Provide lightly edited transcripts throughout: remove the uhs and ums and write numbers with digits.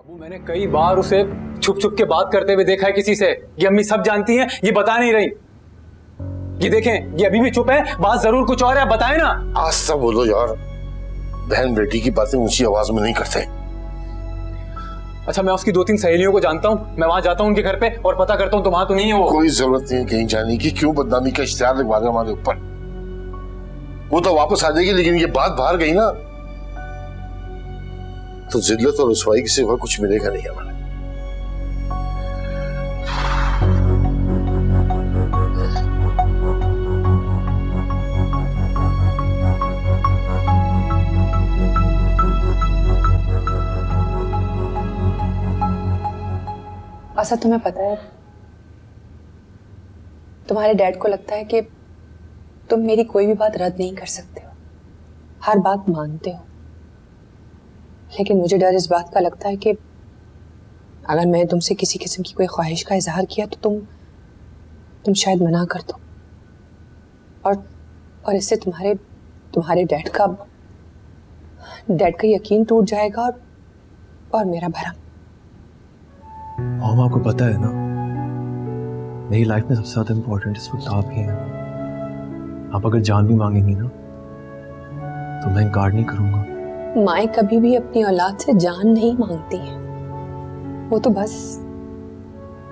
मैंने कई बार उसे छुप छुप के बात करते हुए देखा है किसी से। ये अम्मी सब जानती हैं, ये बता नहीं रही। ये देखें, ये अभी भी चुप है, बात जरूर कुछ और है, आप बताएं ना। आस्ता बोलो यार, बहन बेटी की बातें ऊंची आवाज में नहीं करते। अच्छा, मैं उसकी 2-3 सहेलियों को जानता हूँ, मैं वहां जाता हूँ उनके घर पे और पता करता हूँ तो वहां तो नहीं है वो। कोई जरूरत नहीं है कहीं जाने की, क्यों बदनामी का इश्तिहार लिखवा रहे हमारे ऊपर। वो तो वापस आ जाएगी, लेकिन ये बात बाहर गई ना तो जिल्लत और रुसवाई के सिवा कुछ मिलेगा नहीं हमें। ऐसा तुम्हें पता है, तुम्हारे डैड को लगता है कि तुम मेरी कोई भी बात रद्द नहीं कर सकते हो, हर बात मानते हो। लेकिन मुझे डर इस बात का लगता है कि अगर मैं तुमसे किसी किस्म की कोई ख्वाहिश का इजहार किया तो तुम शायद मना कर दो, और इससे तुम्हारे डैड का यकीन टूट जाएगा और मेरा भरम। मॉम, आपको पता है ना, मेरी लाइफ में सबसे ज्यादा इम्पोर्टेंट इस वक्त आप ही हैं। आप अगर जान भी मांगेंगी ना तो मैं इनकार नहीं करूंगा। माएँ कभी भी अपनी औलाद से जान नहीं मांगती हैं, वो तो बस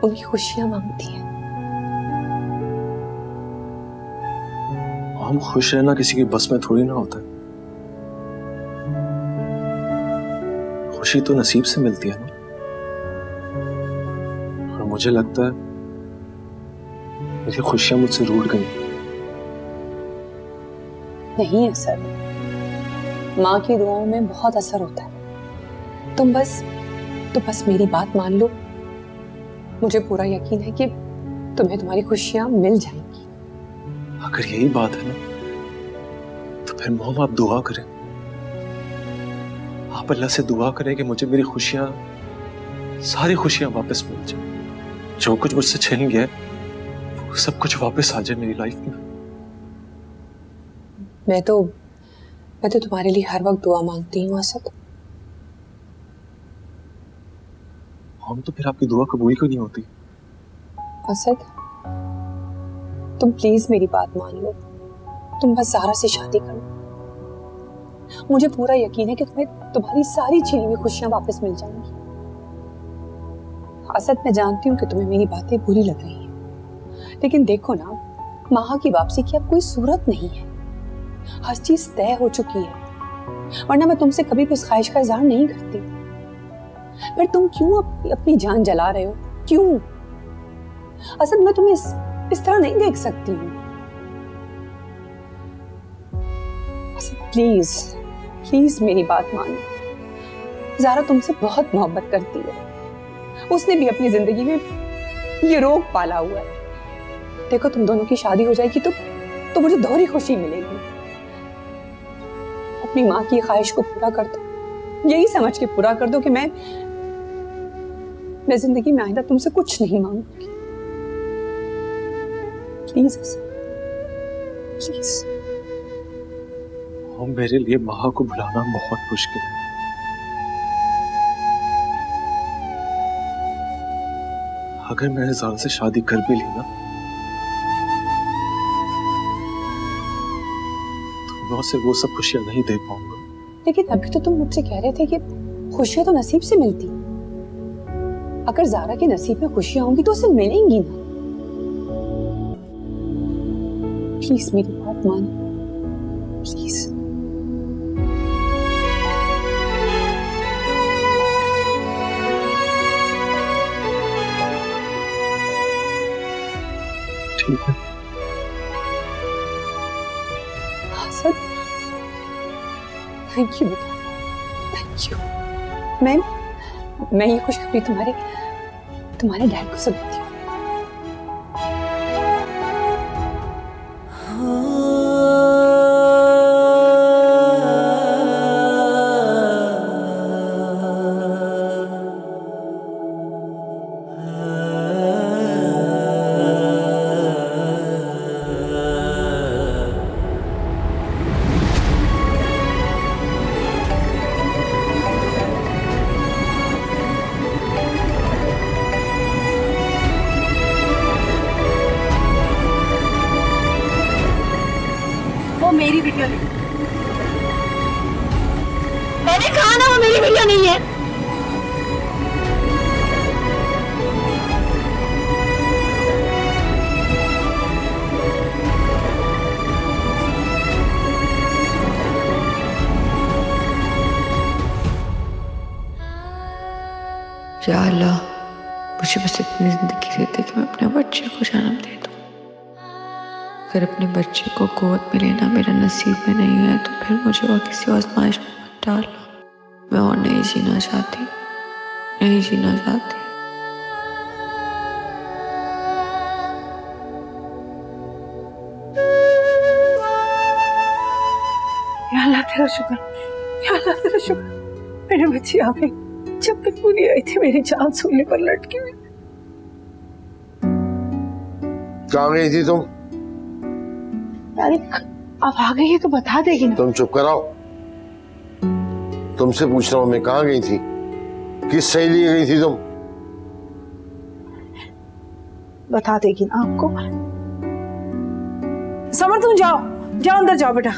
उनकी खुशियां मांगती हैं। हम खुश रहना किसी के बस में थोड़ी ना होता है। खुशी तो नसीब से मिलती है ना। और मुझे लगता है मेरी खुशियां मुझसे रूठ गई। नहीं है सर, माँ की दुआओं में बहुत असर होता है। तुम बस मेरी बात मान लो, मुझे पूरा यकीन है कि तुम्हें तुम्हारी खुशियां मिल जाएंगी। अगर यही बात है ना तो फिर मॉम आप दुआ करें, आप अल्लाह से दुआ करें कि मुझे मेरी खुशियां, सारी खुशियां वापस मिल जाए। जो कुछ मुझसे छिन गया वो सब कुछ वापस आ जाए मेरी लाइफ में। मैं तो तुम्हारे लिए हर वक्त दुआ मांगती हूँ असद। हम तो फिर आपकी दुआ कबूल क्यों नहीं होती? असद, तुम प्लीज मेरी बात मान लो, तुम बस ज़ारा से शादी करो। मुझे पूरा यकीन है कि तुम्हें तुम्हारी सारी छिनी हुई खुशियां वापस मिल जाएंगी। असद, मैं जानती हूँ कि तुम्हें मेरी बातें बुरी लग रही हैं, लेकिन देखो ना, माँ की वापसी की अब कोई सूरत नहीं है। हर चीज तय हो चुकी है, वरना मैं तुमसे कभी भी उस ख्वाहिश का इजहार नहीं करती। पर तुम क्यों अपनी जान जला रहे हो? क्यों? असद, मैं तुम्हें इस तरह नहीं देख सकती हूँ। असद, प्लीज मेरी बात मानो। ज़ारा तुमसे बहुत मोहब्बत करती है, उसने भी अपनी जिंदगी में ये रोग पाला हुआ है। देखो, तुम दोनों की शादी हो जाएगी तो मुझे दोहरी खुशी मिलेगी। अपनी माँ की ख्वाहिश को पूरा कर दो, यही समझ के पूरा कर दो कि मैं जिंदगी में आइंदा तुमसे कुछ नहीं मांगूंगी। Please please. और मेरे लिए माँ को भुलाना बहुत मुश्किल है। अगर मैंने ज़ारा से शादी कर भी ली ना तो मैं उसे वो सब खुशियां नहीं दे पाऊंगा। लेकिन अभी तो तुम मुझसे कह रहे थे कि खुशियां तो नसीब से मिलती। अगर ज़ारा के नसीब में खुशियां होंगी तो उसे मिलेंगी ना। प्लीज मेरी बात मानो, प्लीज। ठीक है। असद, थैंक यू बेटा, थैंक यू। मैं ये खुशखबरी तुम्हारे डैड को सुनाती हूँ। है या नहीं है? या अल्लाह, मुझे बस इतनी जिंदगी दे दे कि मैं अपने बच्चे को जन्म दे दूं। अगर अपने बच्चे को गोद में लेना मेरा नसीब में नहीं है तो फिर मुझे वो किसी आजमाइश में मत डालो। मैं और नहीं जीना चाहती, नहीं जीना चाहती। या अल्लाह तेरा शुक्र, या अल्लाह तेरा शुक्र, मेरे बच्ची आ गई। जब तक पूरी आई थी मेरी जान सूली पर लटकी हुई। कहाँ गई थी तुम? अरे अब आ गई है तो बता देगी ना। तुम चुप कराओ, तुमसे पूछ रहा हूं मैं, कहाँ गई थी? किस सही लिए गई थी तुम? बता देगी ना आपको। समर तुम जाओ, जाओ अंदर जाओ बेटा।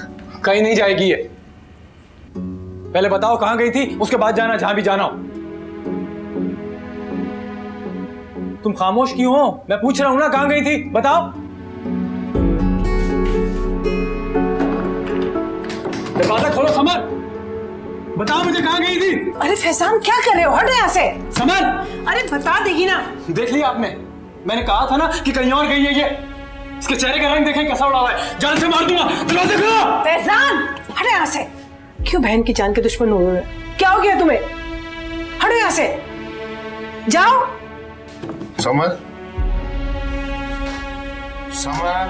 कहीं नहीं जाएगी ये। पहले बताओ कहां गई थी, उसके बाद जाना जहां भी जाना हो। तुम खामोश क्यों हो? मैं पूछ रहा हूं ना, कहां गई थी बताओ। दरवाजा खोलो समर, बताओ मुझे कहां गई थी। अरे फैजान क्या कर रहे हो, हटो यहाँ से। समर, अरे बता देगी ना। देख लिया आपने, मैंने कहा था ना कि कहीं और गई है ये। इसके चेहरे का रंग देखें कैसा उड़ा हुआ है, जान से मार दूंगा। दरवाजा खोलो। फैजान हटो यहाँ से। क्यों बहन की जान के दुश्मन हो रहे हो? क्या हो गया तुम्हें? हटो यहाँ से, जाओ। समर, समर,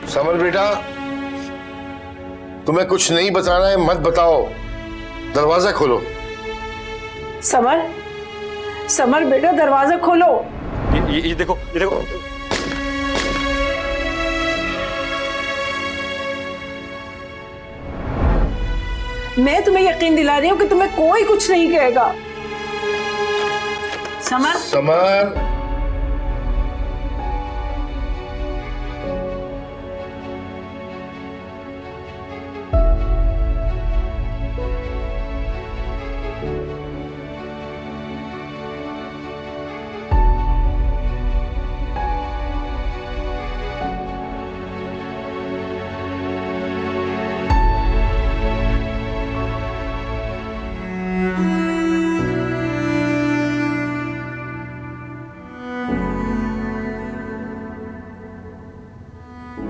समर बेटा, तुम्हें कुछ नहीं बताना है मत बताओ, दरवाजा खोलो। समर, समर बेटा दरवाजा खोलो। ये देखो, ये देखो। मैं तुम्हें यकीन दिला रही हूँ कि तुम्हें कोई कुछ नहीं कहेगा। समर, समर,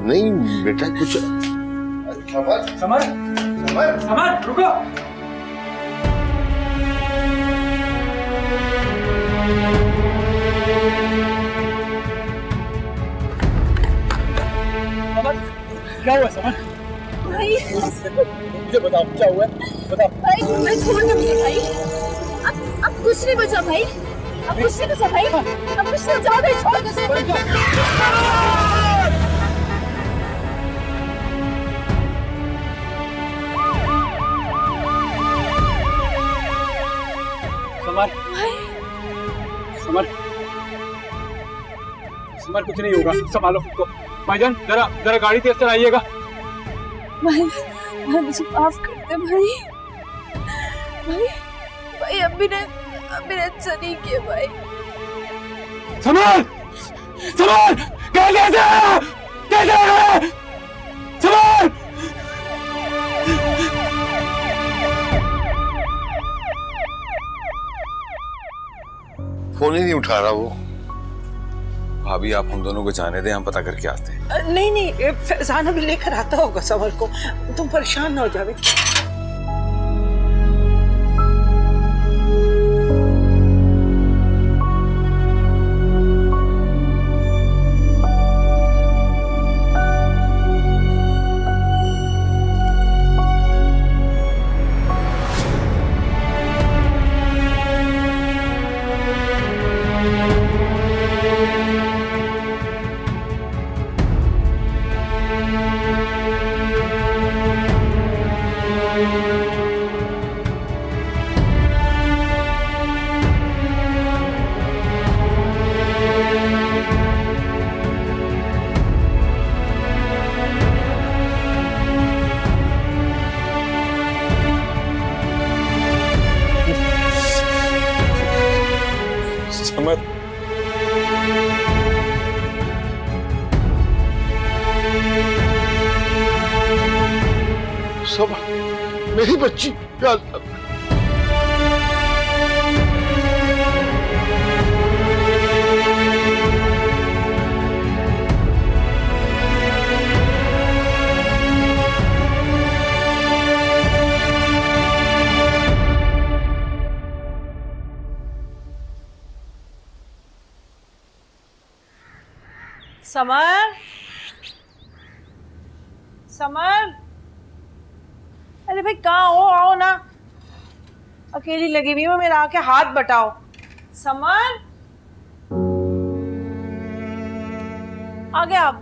नहीं बेटा कुछ। समर, समर, समर, समर रुको। समर, क्या हुआ समर? भाई, मुझे बताओ क्या हुआ है, बताओ। भाई मैं छोड़ दो मुझे भाई। अब कुछ नहीं बचा भाई, अब कुछ नहीं बचा भाई, अब कुछ नहीं बचा भाई, छोड़ दो। समर, समर, समर कुछ नहीं होगा, संभालो खुद को। भाईजान जरा जरा गाड़ी तेज चलाइएगा। भाई, भाई मुझे माफ कर दे भाई। भाई, भाई अभी ने अच्छा नहीं किया भाई। समर, समर, कैसे समर। फोन ही नहीं उठा रहा वो। भाभी आप हम दोनों को जाने दें, हम पता करके आते हैं। नहीं नहीं, फैजान अभी लेकर आता होगा समर को, तुम परेशान ना हो जावे। समर, सब मेरी बच्ची, या अल्लाह। समर, समर, अरे भाई कहाँ हो? आओ ना, अकेली लगी हुई हूँ, मेरा आके हाथ बटाओ। समर, आ गए आप?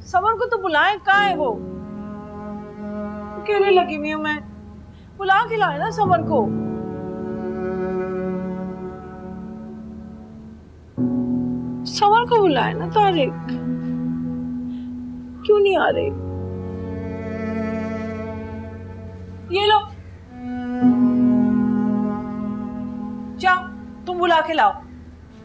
समर को तो बुलाएं, कहाँ है वो? अकेली लगी हुई हूँ मैं, बुला के लाए ना समर को। समर को बुलाए ना तारिक, क्यों नहीं आ रहे? ये लो, जाओ तुम बुला के लाओ,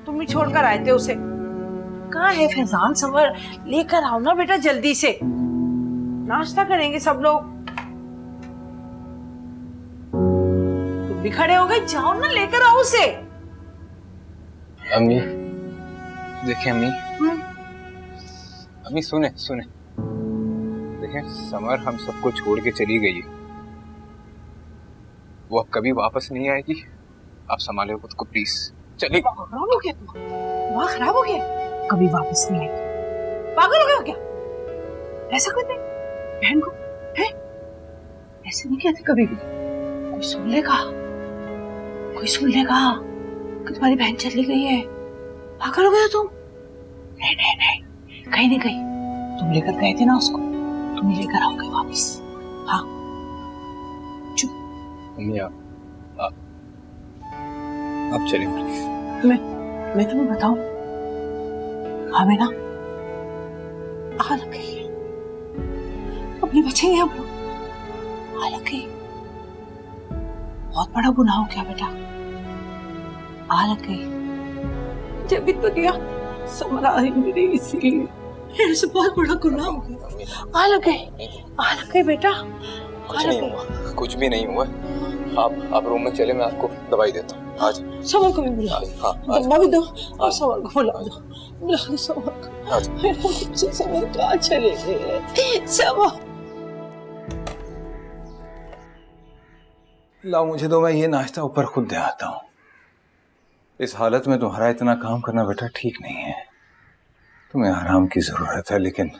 तुम ही छोड़कर आए थे उसे। कहाँ है फैजान? समर लेकर आओ ना बेटा जल्दी से, नाश्ता करेंगे सब लोग। तुम भी खड़े हो गए, जाओ ना लेकर आओ उसे। अम्मी देखिए, अम्मी सुने सुने, देखें समर हम सबको छोड़ के चली गई है, वो अब कभी वापस नहीं आएगी। आप संभाले खुद को प्लीज। चलिए। खराब हो गया तुम, वहाँ खराब हो गया, कभी वापस नहीं आएगी। पागल हो गया क्या? ऐसा करते बहन को है? ऐसे नहीं कहते कभी भी। कोई सुन लेगा, कोई सुन लेगा कि तुम्हारी बहन चली गई है। पागल हो गया तुम? नहीं नहीं नहीं, कहीं नहीं गई, तुम लेकर गए थे ना उसको, तुम ही लेकर आओगे वापस। हाँ चुप। अम्मी आप चलिए प्लीज। मैं तुम्हें बताऊं, हमें ना आ लग गई है, अब नहीं बचेंगे हम लोग। आ लग गई, बहुत बड़ा गुनाह हो गया बेटा, आ लग गई। जब भी तो दिया समर आ रही मेरी, इसीलिए मेरे से बहुत बड़ा गुनाह हो गया। आ लग गई बेटा, कुछ नहीं हुआ, कुछ भी नहीं हुआ। आप रूम में चले, मैं आपको दवाई देता हूँ। आज समर को भी बुला, दवा भी दो और समर को बुला दो, बुला दो समर को। समर कहाँ चले गए? समर लाओ मुझे दो, मैं ये नाश्ता ऊपर खुद दे आता हूँ। इस हालत में तुम्हारा इतना काम करना बेटा ठीक नहीं है, तुम्हें आराम की जरूरत है, लेकिन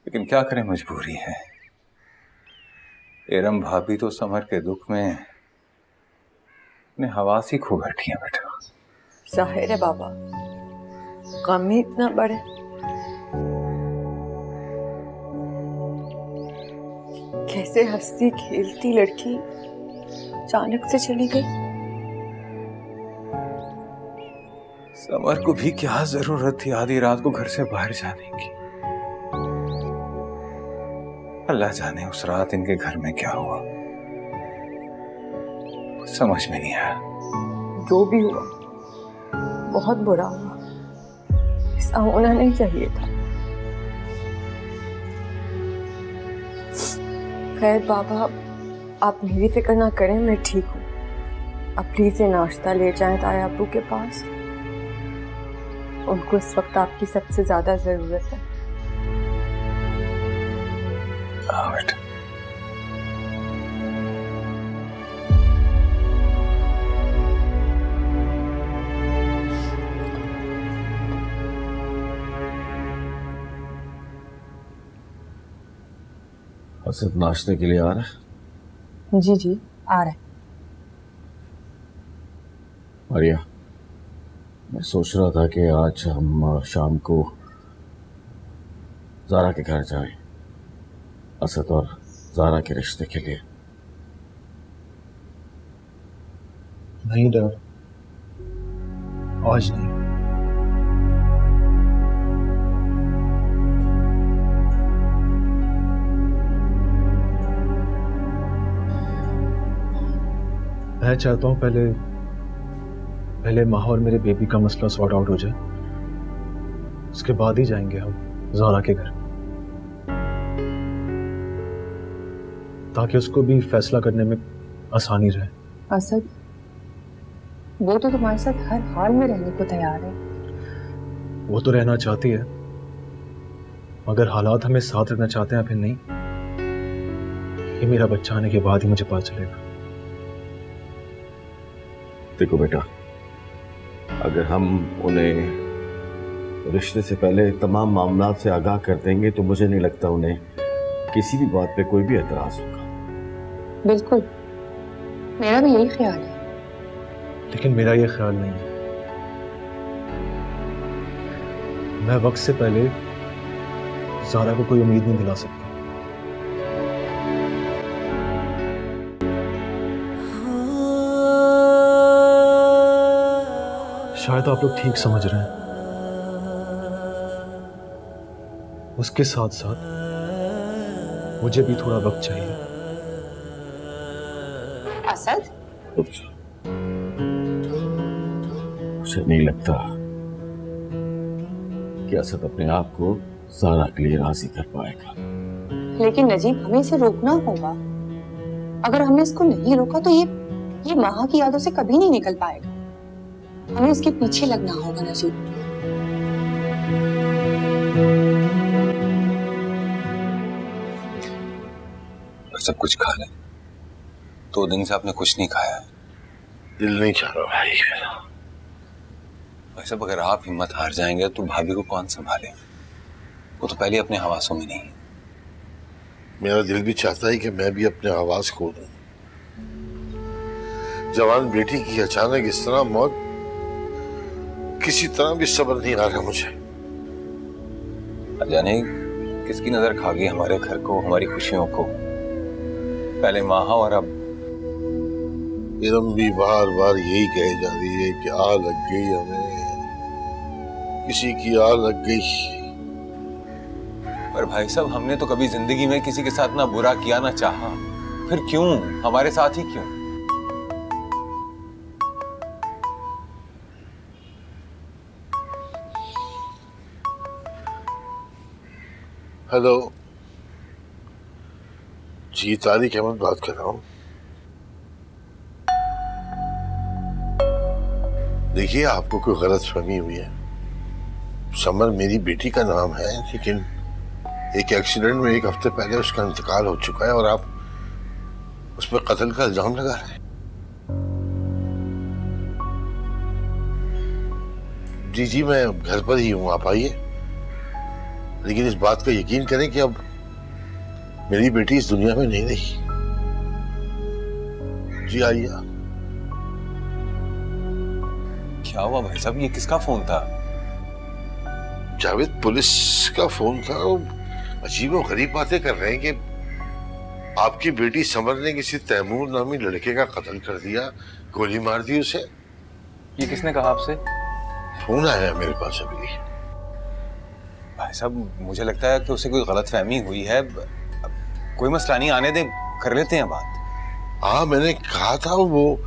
क्या करें, मजबूरी है। एरम भाभी तो समर के दुख में अपने हवास ही खो बैठी है बेटा। जाहिर है बाबा, गम ही इतना बड़े। कैसे हंसती खेलती लड़की अचानक से चली गई। समर को भी क्या जरूरत थी आधी रात को घर से बाहर जाने की। अल्लाह जाने उस रात इनके घर में क्या हुआ, समझ में नहीं आया। जो भी हुआ बहुत बुरा हुआ, ऐसा होना नहीं चाहिए था। खैर बाबा, आप मेरी फिक्र ना करें, मैं ठीक हूँ। आप प्लीज ये नाश्ता ले जाएं ताया अब्बू के पास, उनको इस वक्त आपकी सबसे ज्यादा जरूरत है। हाँ बेटा। सिर्फ नाश्ते के लिए आ रहा है? जी जी आ रहा है। मारिया, मैं सोच रहा था कि आज हम शाम को ज़ारा के घर जाएं, असद और ज़ारा के रिश्ते के लिए। नहीं डर, आज नहीं। मैं चाहता हूं पहले पहले माँ और मेरे बेबी का मसला सॉर्ट आउट हो जाए, उसके बाद ही जाएंगे हम ज़ारा के घर, ताकि उसको भी फैसला करने में आसानी रहे। असद, वो तो तुम्हारे साथ हर हाल में रहने को तैयार है। वो तो रहना चाहती है, मगर हालात हमें साथ रखना चाहते हैं फिर नहीं। ये मेरा बच्चा आने के बाद ही मुझे पता चलेगा। देखो बेटा, अगर हम उन्हें रिश्ते से पहले तमाम मामलात से आगाह कर देंगे तो मुझे नहीं लगता उन्हें किसी भी बात पे कोई भी एतराज होगा। बिल्कुल, मेरा भी यही ख्याल है। लेकिन मेरा ये ख्याल नहीं है। मैं वक्त से पहले ज़ारा को कोई उम्मीद नहीं दिला सकता। शायद आप लोग ठीक समझ रहे हैं, उसके साथ साथ मुझे भी थोड़ा वक्त चाहिए। असद, मुझे नहीं लगता कि असद अपने आप को ज़ारा के लिए राजी कर पाएगा। लेकिन नजीब, हमें इसे रोकना होगा। अगर हमने इसको नहीं रोका तो ये माँ की यादों से कभी नहीं निकल पाएगा। हमें इसके पीछे लगना होगा नजीब। सब कुछ खा ले। 2 दिन से आपने कुछ नहीं खाया है। दिल नहीं चाह रहा भाई मेरा। भाई साहब, अगर आप हिम्मत हार जाएंगे तो भाभी को कौन संभाले? वो तो पहले अपने हवासों में नहीं है। मेरा दिल भी चाहता है कि मैं भी अपने आवाज खो दूं। जवान बेटी की अचानक इस तरह मौत, किसी तरह भी सब्र नहीं आ रहा मुझे। जाने किसकी नजर खा गई हमारे घर को, हमारी खुशियों को। पहले माहा और अब इरम भी बार बार यही कहे जा रही है कि आ लग गई हमें, किसी की आ लग गई। पर भाई साहब, हमने तो कभी जिंदगी में किसी के साथ ना बुरा किया ना चाहा, फिर क्यों हमारे साथ ही क्यों? हेलो जी, तारिक अहमद बात कर रहा हूँ। देखिए, आपको कोई गलतफहमी हुई है। समर मेरी बेटी का नाम है, लेकिन एक एक्सीडेंट में 1 हफ्ते पहले उसका इंतकाल हो चुका है और आप उस पर कत्ल का इल्जाम लगा रहे हैं। जी जी, मैं घर पर ही हूँ, आप आइए। लेकिन इस बात का यकीन करें कि अब मेरी बेटी इस दुनिया में नहीं रही। जी आइए। क्या हुआ भाई साहब? ये किसका फोन था? जावेद, पुलिस का फोन था। अजीब और गरीब बातें कर रहे हैं कि आपकी बेटी समर ने किसी तैमूर नामी लड़के का कत्ल कर दिया, गोली मार दी उसे। ये किसने कहा आपसे? फोन आया है मेरे पास अभी। भाई साहब, मुझे लगता है कि उसे कोई गलतफहमी हुई है। कोई मसला नहीं, आने दे, कर लेते हैं बात। हाँ, मैंने कहा था, वो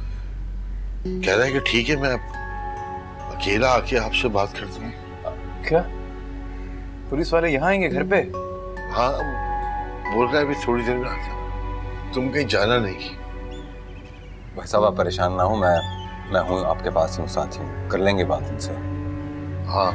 कह रहा है कि ठीक है, मैं अकेला आके आपसे बात करता हूँ। क्या पुलिस वाले यहाँ आएंगे घर पे? हाँ, बोल रहा है अभी थोड़ी देर में आता। तुम कहीं जाना नहीं। भाई साहब, आप परेशान ना हो, मैं हूँ आपके पास ही हूँ, साथ ही हूँ, कर लेंगे बात इनसे। हाँ,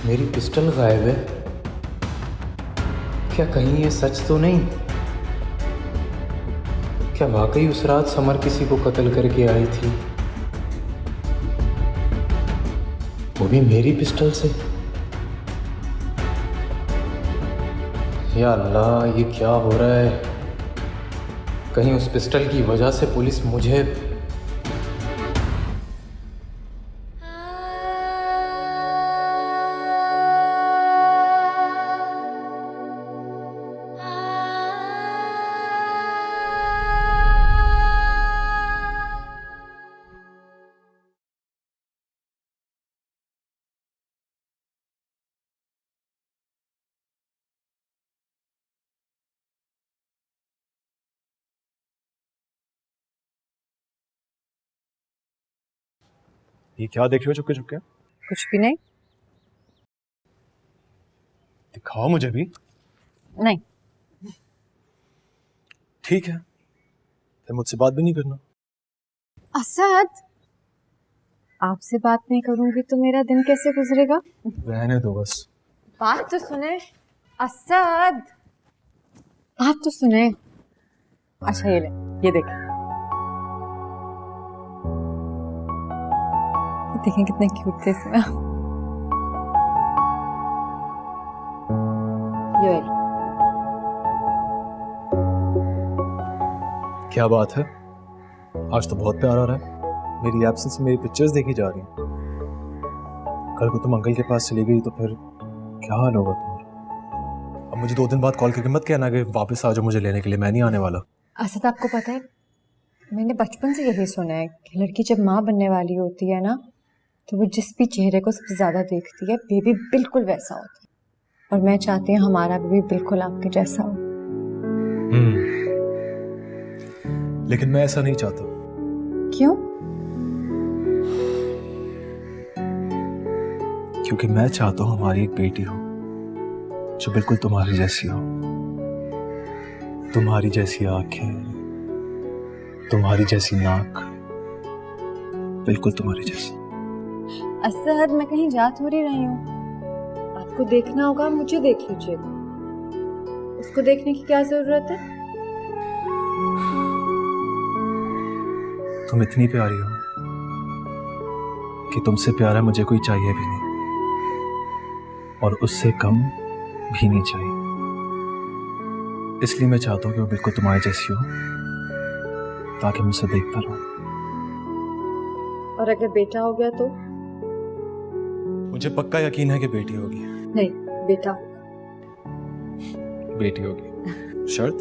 मेरी पिस्टल गायब है। क्या कहीं ये सच तो नहीं? क्या वाकई उस रात समर किसी को कत्ल करके आई थी, वो भी मेरी पिस्टल से? या अल्लाह, ये क्या हो रहा है? कहीं उस पिस्टल की वजह से पुलिस मुझे... ये क्या देख रहे हो चुपके चुपके? कुछ भी नहीं। दिखाओ मुझे भी। नहीं। ठीक है, फिर मुझसे बात भी नहीं करना। असद, आपसे बात नहीं करूंगी तो मेरा दिन कैसे गुजरेगा? रहने दो बस। बात तो सुने असद, बात तो सुने। अच्छा ये ले, ये देख। देखें कितने क्यूट थे इसमें। ये क्या बात है, आज तो बहुत प्यार आ रहा है। मेरी एब्सेंस में मेरी पिक्चर्स देखी जा रही हैं। कल को तुम अंकल के पास चली गई तो फिर क्या हाल होगा तुम्हारा? अब मुझे 2 दिन बाद कॉल करके मत कहना कि वापस आ जाओ मुझे लेने के लिए, मैं नहीं आने वाला। असद, आपको पता है मैंने बचपन से यही सुना है कि लड़की जब माँ बनने वाली होती है ना, तो वो जिस भी चेहरे को सबसे ज़्यादा देखती है बेबी बिल्कुल वैसा होता है। और मैं चाहती हूँ हमारा बेबी बिल्कुल आपके जैसा हो। लेकिन मैं ऐसा नहीं चाहता। क्यों? क्योंकि मैं चाहता हूँ हमारी एक बेटी हो जो बिल्कुल तुम्हारी जैसी हो। तुम्हारी जैसी आंखें, तुम्हारी जैसी नाक, बिल्कुल तुम्हारी जैसी। असद, मैं कहीं जा थोड़ी रही हूँ। आपको देखना होगा, मुझे देख लीजिए। उसको देखने की क्या जरूरत है? तुम इतनी प्यारी हो कि तुमसे प्यारा मुझे कोई चाहिए भी नहीं, और उससे कम भी नहीं चाहिए। इसलिए मैं चाहता हूँ कि वो बिल्कुल तुम्हारी जैसी हो, ताकि मैं उसे देखता रहूं। और अगर बेटा हो गया तो? मुझे पक्का यकीन है कि बेटी होगी। नहीं, बेटा होगा। बेटी होगी। शर्त?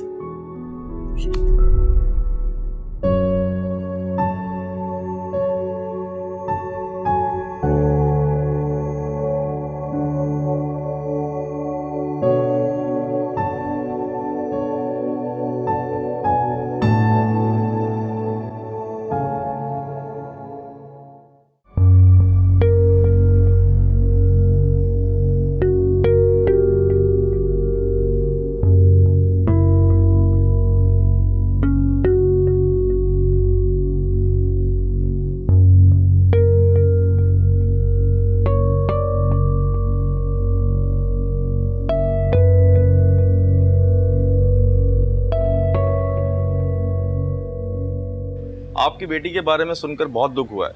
आपकी बेटी के बारे में सुनकर बहुत दुख हुआ है,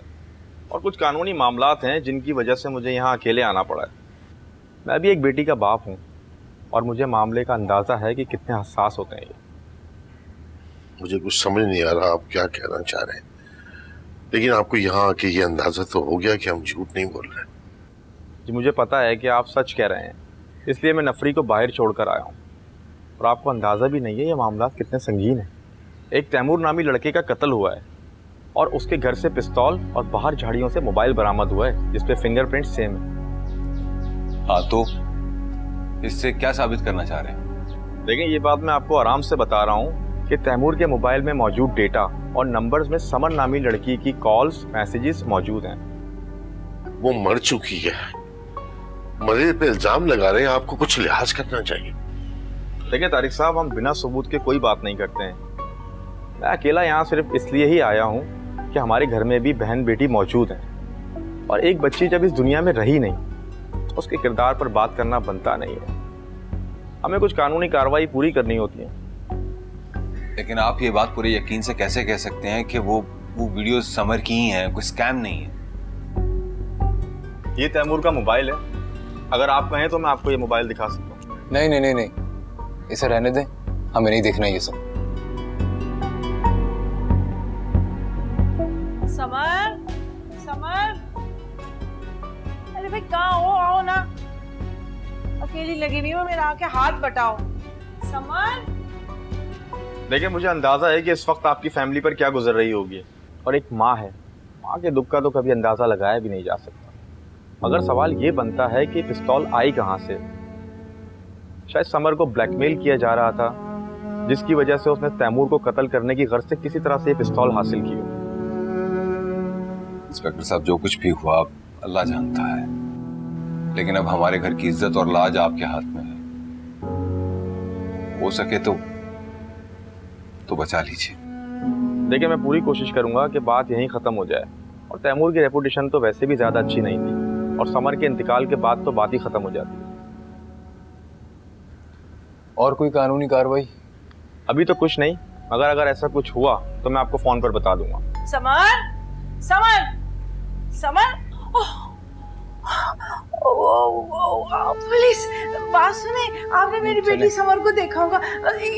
और कुछ कानूनी मामलात हैं जिनकी वजह से मुझे यहाँ अकेले आना पड़ा है। मैं भी एक बेटी का बाप हूँ, और मुझे मामले का अंदाज़ा है कि कितने हसास होते हैं ये। मुझे कुछ समझ नहीं आ रहा आप क्या कहना चाह रहे हैं, लेकिन आपको यहाँ आके ये अंदाजा तो हो गया कि हम झूठ नहीं बोल रहे। जी, मुझे पता है कि आप सच कह रहे हैं, इसलिए मैं नफरी को बाहर छोड़कर आया हूँ। और आपको अंदाज़ा भी नहीं है ये मामला कितने संगीन है। एक तैमूर नामी लड़के का कत्ल हुआ है, और उसके घर से पिस्तौल और बाहर झाड़ियों से मोबाइल बरामद हुआ है जिसपे फिंगरप्रिंट सेम है। हाँ, तो इससे क्या साबित करना चाह रहे हैं? लेकिन ये बात मैं आपको आराम से बता रहा हूँ कि तैमूर के मोबाइल में मौजूद डेटा और नंबर्स में समर नामी लड़की की कॉल्स, मैसेजेस मौजूद हैं। वो मर चुकी है, मरे पे इल्जाम लगा रहे हैं, आपको कुछ लिहाज करना चाहिए। देखिए तारिक साहब, हम बिना सबूत के कोई बात नहीं करते हैं। मैं अकेला यहाँ सिर्फ इसलिए ही आया हूँ कि हमारे घर में भी बहन बेटी मौजूद हैं, और एक बच्ची जब इस दुनिया में रही नहीं, उसके किरदार पर बात करना बनता नहीं है। हमें कुछ कानूनी कार्रवाई पूरी करनी होती है। लेकिन आप ये बात पूरे यकीन से कैसे कह सकते हैं कि वो वीडियो समर की ही है, कोई स्कैम नहीं है? ये तैमूर का मोबाइल है, अगर आप कहें तो मैं आपको ये मोबाइल दिखा सकता हूँ। नहीं नहीं नहीं नहीं, इसे रहने दें, हमें नहीं देखना ये सब। समर, समर, अरे भाई कहाँ हो? आओ ना, अकेली लगी हुई हो, मेरा आके हाथ बटाओ। समर, देखिए मुझे अंदाजा है कि इस वक्त आपकी फैमिली पर क्या गुजर रही होगी, और एक माँ है, माँ के दुख का तो कभी अंदाजा लगाया भी नहीं जा सकता। मगर सवाल ये बनता है कि पिस्तौल आई कहाँ से? शायद समर को ब्लैकमेल किया जा रहा था, जिसकी वजह से उसने तैमूर को कत्ल करने की गर्ज से किसी तरह से ये पिस्तौल हासिल की हो। इंस्पेक्टर साहब, जो कुछ भी हुआ अल्लाह जानता है, लेकिन अब हमारे घर की इज्जत और लाज आपके हाथ में है। हो सके तो बचा लीजिए। देखिए मैं पूरी कोशिश करूंगा कि बात यहीं ख़त्म हो जाए, और तैमूर की रेपुटेशन तो वैसे भी ज़्यादा अच्छी नहीं थी, और समर के इंतकाल के बाद तो बात ही ख़त्म हो जाती। और कोई कानूनी कार्रवाई? अभी तो कुछ नहीं, मगर अगर ऐसा कुछ हुआ तो मैं आपको फ़ोन पर बता दूंगा। समर, समर, समर, पुलिस, बात सुने, आपने मेरी बेटी समर को देखा होगा,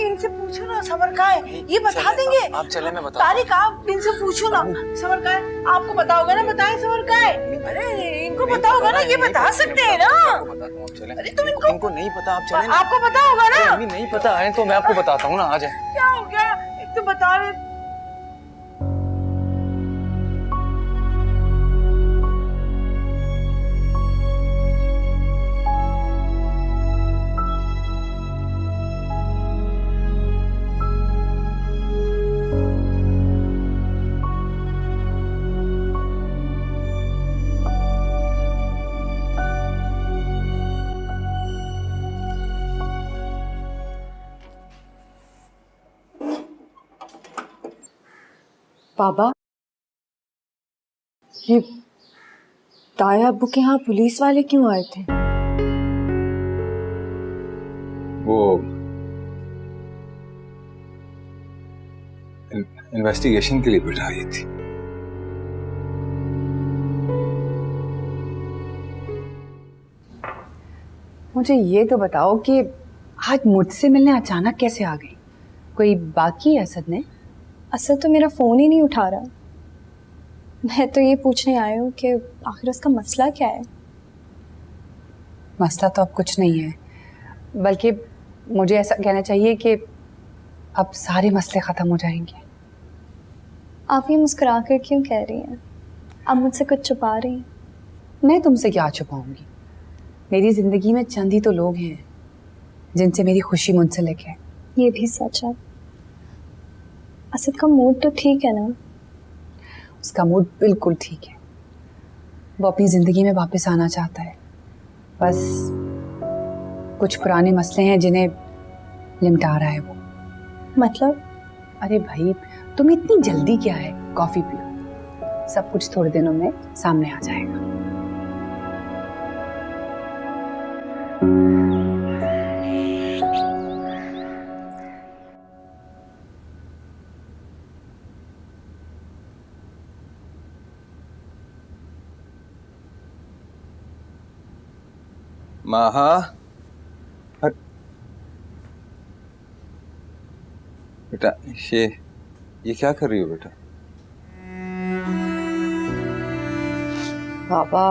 इनसे पूछो ना समर कहाँ है, ये बता देंगे। आप चले, मैं बता। तारिक, आप इनसे पूछो ना समर कहाँ है, आपको पता होगा ना, बताएं समर कहाँ है। अरे इनको पता होगा ना, ये बता सकते हैं ना। अरे तुम इनको नहीं पता, आप चले ना। आपको पता होगा ना। अम्मी नहीं पता है तो मैं आपको बताता हूँ ना, आ जाए। क्या हो गया, एक तो बता रहे। बाबा, ये ताया अब्बू के यहाँ पुलिस वाले क्यों आए थे? वो इन्वेस्टिगेशन के लिए बिठाई थी। मुझे ये तो बताओ कि आज मुझसे मिलने अचानक कैसे आ गई? कोई बाकी है असद ने? असद तो मेरा फ़ोन ही नहीं उठा रहा। मैं तो ये पूछने आई हूँ कि आखिर उसका मसला क्या है। मसला तो अब कुछ नहीं है, बल्कि मुझे ऐसा कहना चाहिए कि अब सारे मसले ख़त्म हो जाएंगे। आप ये मुस्कुरा कर क्यों कह रही हैं? आप मुझसे कुछ छुपा रही हैं? मैं तुमसे क्या छुपाऊंगी? मेरी ज़िंदगी में चंद ही तो लोग हैं जिनसे मेरी खुशी मुंसलिक है। ये भी सच है। असद का मूड तो ठीक है ना? उसका मूड बिल्कुल ठीक है। वो अपनी ज़िंदगी में वापस आना चाहता है, बस कुछ पुराने मसले हैं जिन्हें निपटा रहा है वो। मतलब? अरे भाई, तुम इतनी जल्दी क्या है? कॉफ़ी पियो, सब कुछ थोड़े दिनों में सामने आ जाएगा। माहा, बेटा ये क्या कर रही हो बेटा? बाबा,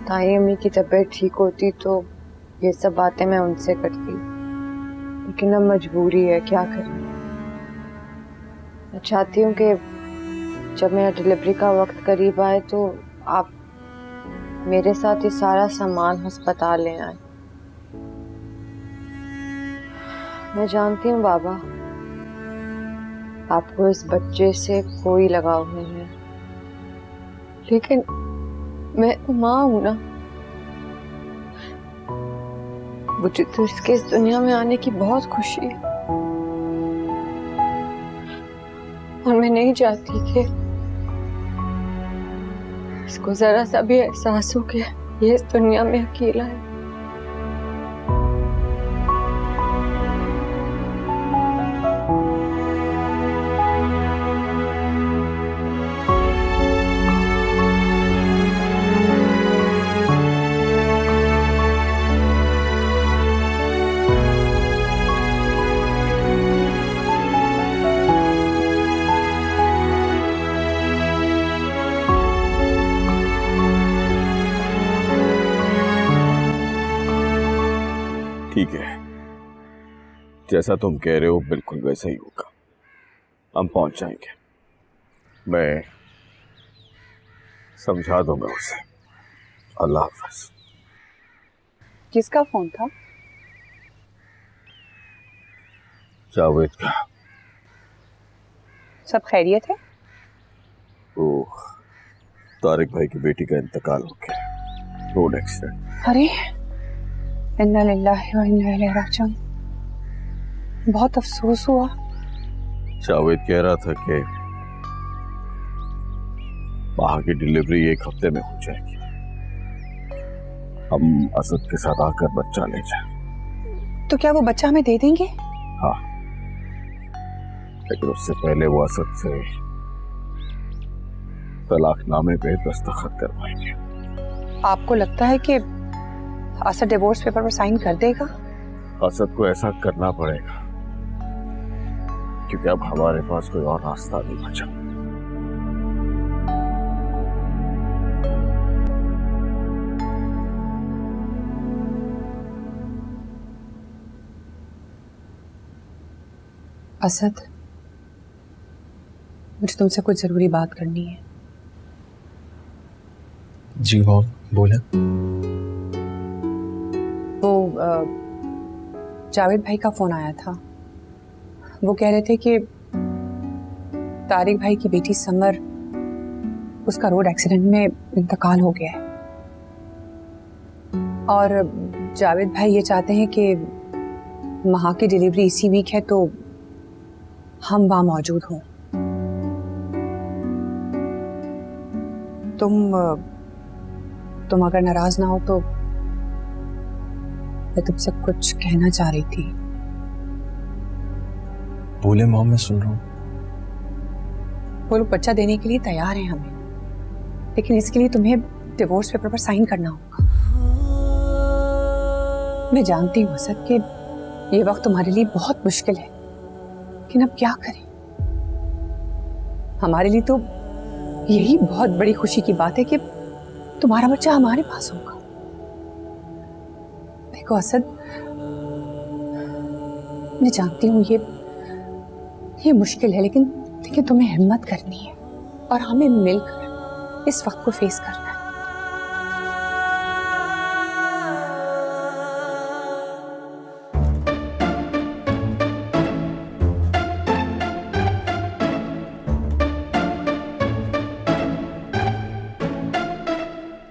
ताई अम्मी की तबीयत ठीक होती तो ये सब बातें मैं उनसे करती, लेकिन अब मजबूरी है, क्या करूं। मैं चाहती हूँ कि जब मेरा डिलीवरी का वक्त करीब आए तो आप मेरे साथ ये सारा सामान अस्पताल ले आए। मैं जानती हूँ बाबा, आपको इस बच्चे से कोई लगाव नहीं है, लेकिन मैं माँ हूं ना। मुझे तो इसके इस दुनिया में आने की बहुत खुशी है, और मैं नहीं चाहती कि इसको जरा सा भी एहसास हो कि ये इस दुनिया में अकेला है। ठीक है, जैसा तुम कह रहे हो बिल्कुल वैसा ही होगा। हम पहुंच जाएंगे, मैं समझा दूंगा उसे। अल्लाह हाफ़िज़। किसका फोन था? जावेद का। सब खैरियत है? ओह, तारिक भाई की बेटी का इंतकाल हो गया, रोड एक्सीडेंट। अरे इन्ना लिल्लाहि व इन्ना इलैहि राजिऊन। बहुत अफसोस हुआ। जावेद कह रहा था कि वहां की डिलीवरी 1 हफ्ते में हो जाएगी। हम असद के साथ आकर बच्चा ले जाए। तो क्या वो बच्चा हमें दे देंगे? हाँ, लेकिन उससे पहले वो असद से तलाकनामे पे दस्तखत करवाएंगे। आपको लगता है कि असद डिवोर्स पेपर पर साइन कर देगा? असद को ऐसा करना पड़ेगा क्योंकि अब हमारे पास कोई और रास्ता नहीं बचा। असद, मुझे तुमसे कुछ जरूरी बात करनी है। जी मॉम, बोले। वो जावेद भाई का फोन आया था। वो कह रहे थे कि तारिक भाई की बेटी समर, उसका रोड एक्सीडेंट में इंतकाल हो गया है और जावेद भाई ये चाहते हैं कि महा की डिलीवरी इसी वीक है तो हम वहां मौजूद हों। तुम अगर नाराज ना हो तो मैं तुमसे कुछ कहना चाह रही थी। बोले मॉम, मैं सुन रहा हूँ। वो लोग बच्चा देने के लिए तैयार हैं हमें, लेकिन इसके लिए तुम्हें डिवोर्स पेपर पर साइन करना होगा। मैं जानती हूँ असद कि ये वक्त तुम्हारे लिए बहुत मुश्किल है, लेकिन अब क्या करें? हमारे लिए तो यही बहुत बड़ी खुशी की बात है कि तुम्हारा बच्चा हमारे पास होगा। देखो असद, मैं जानती हूँ ये मुश्किल है, लेकिन तुम्हें हिम्मत करनी है और हमें मिलकर इस वक्त को फेस करना।